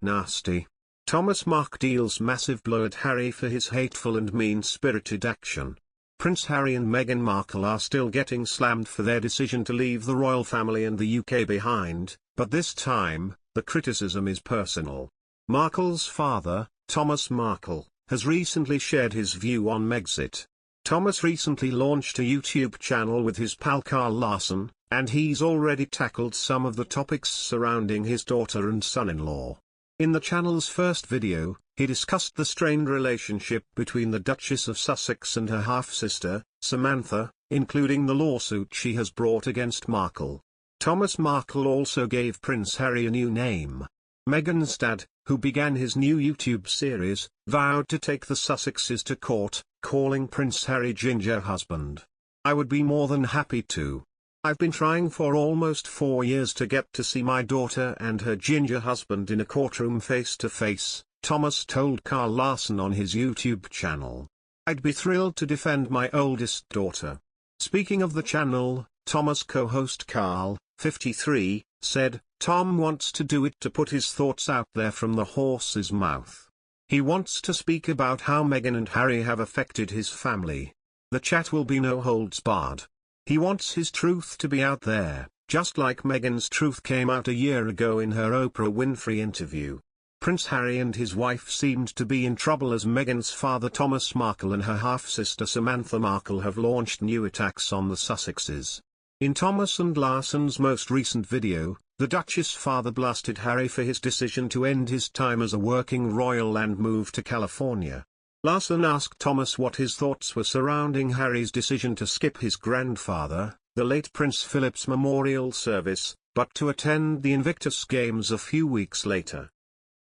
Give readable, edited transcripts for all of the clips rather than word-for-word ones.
nasty. Thomas Markle deals massive blow at Harry for his hateful and mean-spirited action. Prince Harry and Meghan Markle are still getting slammed for their decision to leave the royal family and the UK behind, but this time, the criticism is personal. Markle's father, Thomas Markle, has recently shared his view on Megxit. Thomas recently launched a YouTube channel with his pal Karl Larsen, and he's already tackled some of the topics surrounding his daughter and son-in-law. In the channel's first video, he discussed the strained relationship between the Duchess of Sussex and her half-sister, Samantha, including the lawsuit she has brought against Markle. Thomas Markle also gave Prince Harry a new name. Meghan's dad, who began his new YouTube series, vowed to take the Sussexes to court, calling Prince Harry ginger husband. "I would be more than happy to. I've been trying for almost 4 years to get to see my daughter and her ginger husband in a courtroom face to face," Thomas told Karl Larsen on his YouTube channel. "I'd be thrilled to defend my oldest daughter." Speaking of the channel, Thomas co-host Karl, 53, said, "Tom wants to do it to put his thoughts out there from the horse's mouth. He wants to speak about how Meghan and Harry have affected his family. The chat will be no holds barred. He wants his truth to be out there, just like Meghan's truth came out a year ago in her Oprah Winfrey interview." Prince Harry and his wife seemed to be in trouble as Meghan's father Thomas Markle and her half-sister Samantha Markle have launched new attacks on the Sussexes. In Thomas and Larsen's most recent video, the Duchess' father blasted Harry for his decision to end his time as a working royal and move to California. Larsen asked Thomas what his thoughts were surrounding Harry's decision to skip his grandfather, the late Prince Philip's memorial service, but to attend the Invictus Games a few weeks later.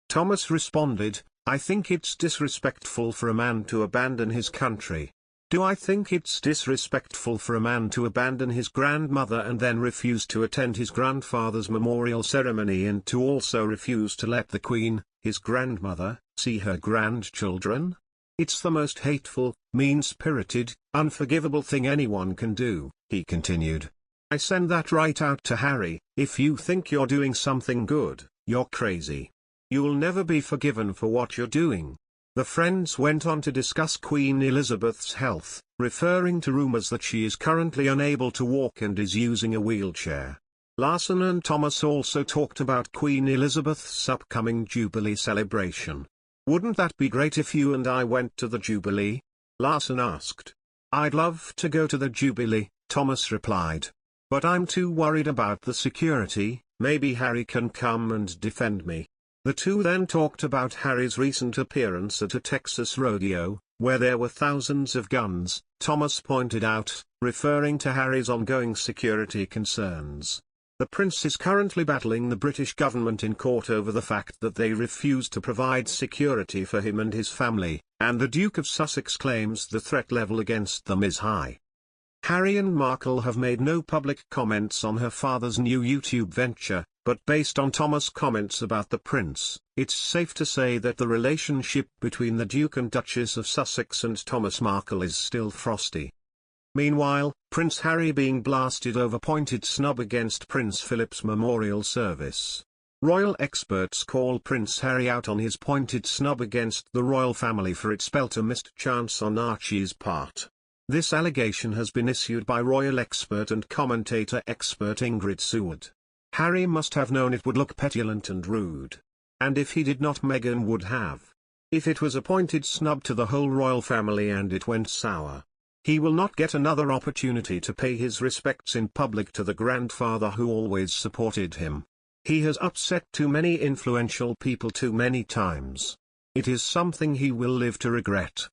Thomas responded, "I think it's disrespectful for a man to abandon his country. Do I think it's disrespectful for a man to abandon his grandmother and then refuse to attend his grandfather's memorial ceremony and to also refuse to let the Queen, his grandmother, see her grandchildren? It's the most hateful, mean-spirited, unforgivable thing anyone can do," he continued. "I send that right out to Harry. If you think you're doing something good, you're crazy. You'll never be forgiven for what you're doing." The friends went on to discuss Queen Elizabeth's health, referring to rumors that she is currently unable to walk and is using a wheelchair. Larsen and Thomas also talked about Queen Elizabeth's upcoming Jubilee celebration. "Wouldn't that be great if you and I went to the Jubilee?" Larsen asked. "I'd love to go to the Jubilee," Thomas replied. "But I'm too worried about the security. Maybe Harry can come and defend me." The two then talked about Harry's recent appearance at a Texas rodeo, where there were thousands of guns, Thomas pointed out, referring to Harry's ongoing security concerns. The prince is currently battling the British government in court over the fact that they refuse to provide security for him and his family, and the Duke of Sussex claims the threat level against them is high. Harry and Markle have made no public comments on her father's new YouTube venture, but based on Thomas' comments about the prince, it's safe to say that the relationship between the Duke and Duchess of Sussex and Thomas Markle is still frosty. Meanwhile, Prince Harry being blasted over pointed snub against Prince Philip's memorial service. Royal experts call Prince Harry out on his pointed snub against the royal family for it spelt a missed chance on Archie's part. This allegation has been issued by royal expert and commentator expert Ingrid Seward. Harry must have known it would look petulant and rude. And if he did not, Meghan would have. If it was a pointed snub to the whole royal family and it went sour, he will not get another opportunity to pay his respects in public to the grandfather who always supported him. He has upset too many influential people too many times. It is something he will live to regret.